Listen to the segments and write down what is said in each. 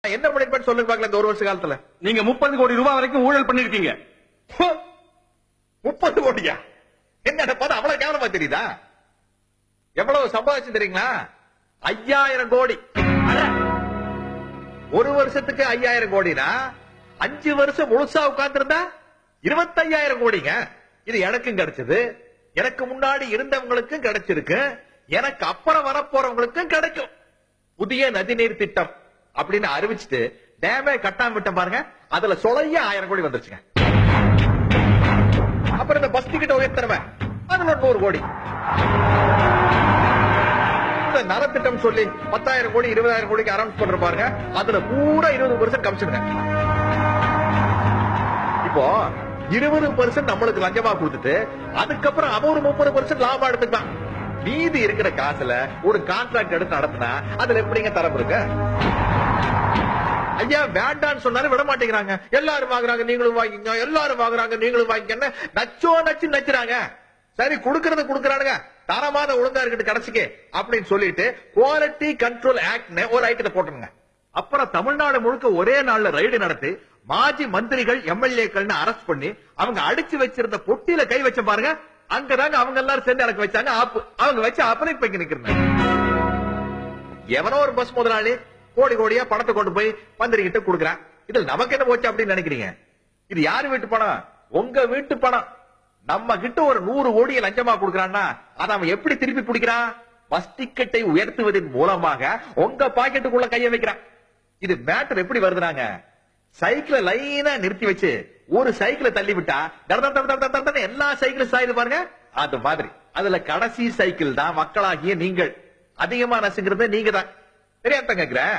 என்ன பண்ணிருப்பேன்னு சொல்லுங்க பாக்கல இந்த ஒரு வருஷ காலத்துல. நீங்க 30 கோடி ரூபாய் வரைக்கும் ஊழல் பண்ணிருக்கீங்க. 30 கோடியா? என்ன பார்த்தா அவ்வளவு கேவலமா தெரியுதா? எவ்வளவு சம்பாதிச்சு தெரியுங்களா? 5000 கோடி. ஒரு வருஷத்துக்கு 5000 கோடினா 5 வருஷம் முழுசா உட்கார்ந்து இருந்தா 25000 கோடிங்க. இது எனக்கும் கிடைச்சது, எனக்கு முன்னாடி இருந்தவங்களுக்கும் கிடைச்சிருக்கு, எனக்கு அப்புறம் வரப்போறவங்களுக்கும் கிடைக்கும். புதிய நதிநீர் திட்டம் அப்படின்னு அறிவிச்சுட்டு டேமே கட்டாம விட்ட பாருங்க, அதுல சொலைய 1000 கோடி வந்துருச்சுங்க. அப்புறம் இந்த பஸ் டிக்கெட் உயர்த்தனவன் அதுல 100 கோடி. இந்த நலத்திட்டம் சொல்லி 10,000 கோடி 20,000 கோடிக்கு அனௌன்ஸ் பண்ற பாருங்க, அதுல பூரா 20% கமிஷனுங்க. இப்போ 20% நம்மளுக்கு லஞ்சமா கொடுத்துட்டு அதுக்கப்புறம் அவன் ஒரு 30% லாபம் எடுத்துக்கலாம். மீதி இருக்கிற காசுல ஒரு கான்ட்ராக்ட் எடுத்து நடத்தினா அதுல எப்படிங்க தரம் இருக்கு? ஐயா வேண்டான்னு சொன்னாலும் விட மாட்டேங்கிறாங்க. எல்லாரும் வாங்குறாங்க நீங்களும் வாங்கிங்க, எல்லாரும் வாங்குறாங்க நீங்களும் வாங்கிக்க நச்சோ நச்சு நச்சுறாங்க. சரி குடுக்கறது குடுக்கறானுங்க, தரமான ஒழுங்கா இருக்கட்டு கடைசிக்கு அப்படின்னு சொல்லிட்டு குவாலிட்டி கண்ட்ரோல் ஆக்ட்னு ஒரு ஐட்டத்தை போட்டுருங்க. அப்புறம் தமிழ்நாடு முழுக்க ஒரே நாள்ல ரைடு நடத்தி மாஜி மந்திரிகள் எம்எல்ஏக்கள் அரெஸ்ட் பண்ணி அவங்க அடிச்சு வச்சிருந்த பொட்டியில கை வச்ச பாருங்க, அங்கதாங்க அவங்க எல்லாரும் சேர்ந்து எனக்கு வச்சாங்க ஆப்பு. அவங்க வச்சு அப்பனை போய் நிக்கிறேன். எவனோ ஒரு பஸ் முதலாளி கோடி கோடியா பணத்தை கொண்டு போய் மந்திரி கிட்ட கொடுக்குறான். இதுல நமக்கு என்ன போச்சு அப்படின்னு நினைக்கிறீங்க? இது யாரு வீட்டு பணம்? உங்க வீட்டு பணம். நம்ம கிட்ட ஒரு 100 கோடியை லஞ்சமா கொடுக்கறான்னா அதை அவன் எப்படி திருப்பி பிடிக்கிறான்? பஸ் டிக்கெட்டை உயர்த்துவதன் மூலமாக உங்க பாக்கெட்டுக்குள்ள கைய வைக்கிறான். இது மேட்டர் எப்படி வருதுனாங்க, சைக்கிளை லைனா நிறுத்தி வச்சு ஒரு சைக்கிளை தள்ளி விட்டா எல்லா சைக்கிளும் சாயுது பாருங்க. அது மாதிரி அதுல கடைசி சைக்கிள் தான் மக்களாகிய நீங்கள். அதிகமா நசுங்கிறது நீங்க தான். தெரியாத கேக்குறேன்,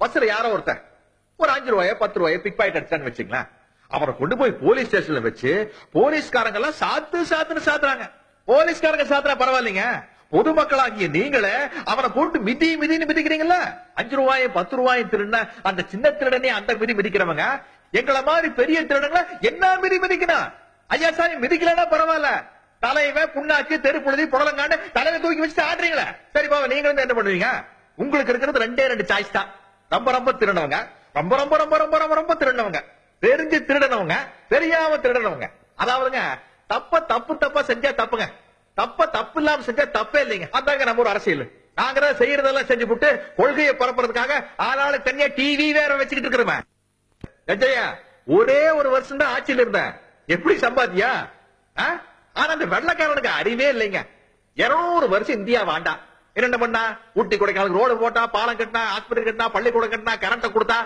பஸ்ல யாரோ ஒருத்தன் ஒரு 5 ரூபாய 10 ரூபாய பிக் பாக்கெட் அடிச்சான்னு வச்சுங்களேன், அவரை கொண்டு போய் போலீஸ் ஸ்டேஷன்ல வச்சு போலீஸ்காரங்க எல்லாம் சாத்துன்னு சாத்துறாங்க. போலீஸ்காரங்க சாத்துறா பரவாயில்லைங்க, பொதுமக்களாகிய நீங்களே அவனை போட்டு மிதின்னு மிதிக்கிறீங்கல்ல. 5 ரூபாயும் 10 ரூபாயும் திருடின அந்த சின்ன திருடனே அந்த மிதிக்கிறவங்க எங்களை மாதிரி பெரிய திருடங்களை என்ன மிதிக்கணும்? ஐயா சாமி மிதிக்கலன்னா பரவாயில்ல, தலைவன் புண்ணாக்கு தெரு புழுதி புடலங்காண்டு தலைவை தூக்கி வச்சுட்டு ஆடுறீங்களே. சரி பாவ நீங்க என்ன பண்ணுவீங்க? உங்களுக்கு இருக்கிறது 2 சாய்ஸ் தான். ரொம்ப திருடனவங்க, ரொம்ப ரொம்ப ரொம்ப ரொம்ப ரொம்ப ரொம்ப திருடனவங்க, தெரிஞ்சு திருடனவங்க, தெரியாம திருடனவங்க. அதாவதுங்க தப்பா செஞ்சா தப்புங்க, தப்பு இல்லாம செஞ்சா தப்பே இல்லைங்க. அதாங்க நம்ம ஒரு அரசியல். நாங்க செய்யறதெல்லாம் செஞ்சு போட்டு கொள்கையை பரப்புறதுக்காக ஆளாளு தனியா டிவி வேற வச்சுக்கிட்டு இருக்கிறோம். கஜயா ஒரே ஒரு வருஷம் தான் ஆட்சியில் இருந்தேன், எப்படி சம்பாதியா? ஆனா அந்த வெள்ளக்காரனுக்கு அறிவே இல்லைங்க. 200 வருஷம் இந்தியா வாண்டா என்ன பண்ணா? ஊட்டி கொடைக்கானலுக்கு ரோடு போட்டா, பாலம் கட்டினா, ஆஸ்பத்திரி கட்டினா, பள்ளிக்கூடம் கட்டினா, கரண்ட் கொடுத்தா,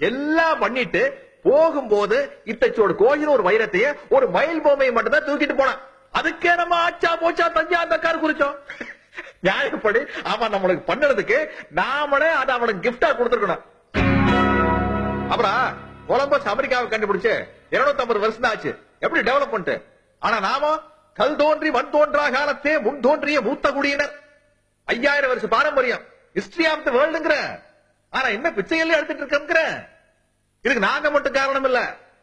எல்லாம் பண்ணிட்டு போகும்போது இத்தச்சோடு கோயில் ஒரு வைரத்தையே ஒரு மயில் பொம்மையை மட்டும் தான் தூக்கிட்டு போனான். அதுக்கே நம்ம ஆச்சா போச்சா தஞ்சா அந்த கார் குறிச்சோம். நியாயப்படி அவன் நம்மளுக்கு பண்ணதுக்கு நாமளே அதை அவனுக்கு கிஃப்டா கொடுத்துருக்கணும். அப்புறம் கொலம்பஸ் அமெரிக்காவை கண்டுபிடிச்சு 250 வருஷம் தான் ஆச்சு. எப்படி டெவலப்மெண்ட்? ஆனா நாம கல் தோன்றி மண் தோன்றா காலத்தே முன் தோன்றிய மூத்த குடியினர், 5000 வருஷம் பாரம்பரியம், ஹிஸ்டரி ஆஃப் தி வேர்ல்டுங்கிற. ஆனா என்ன பிச்சையில எடுத்துட்டு இருக்க? இதுக்கு நாங்க மட்டும் காரணம் இல்ல,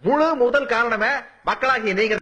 முழு முதல் காரணமே மக்களாகிய நீங்க.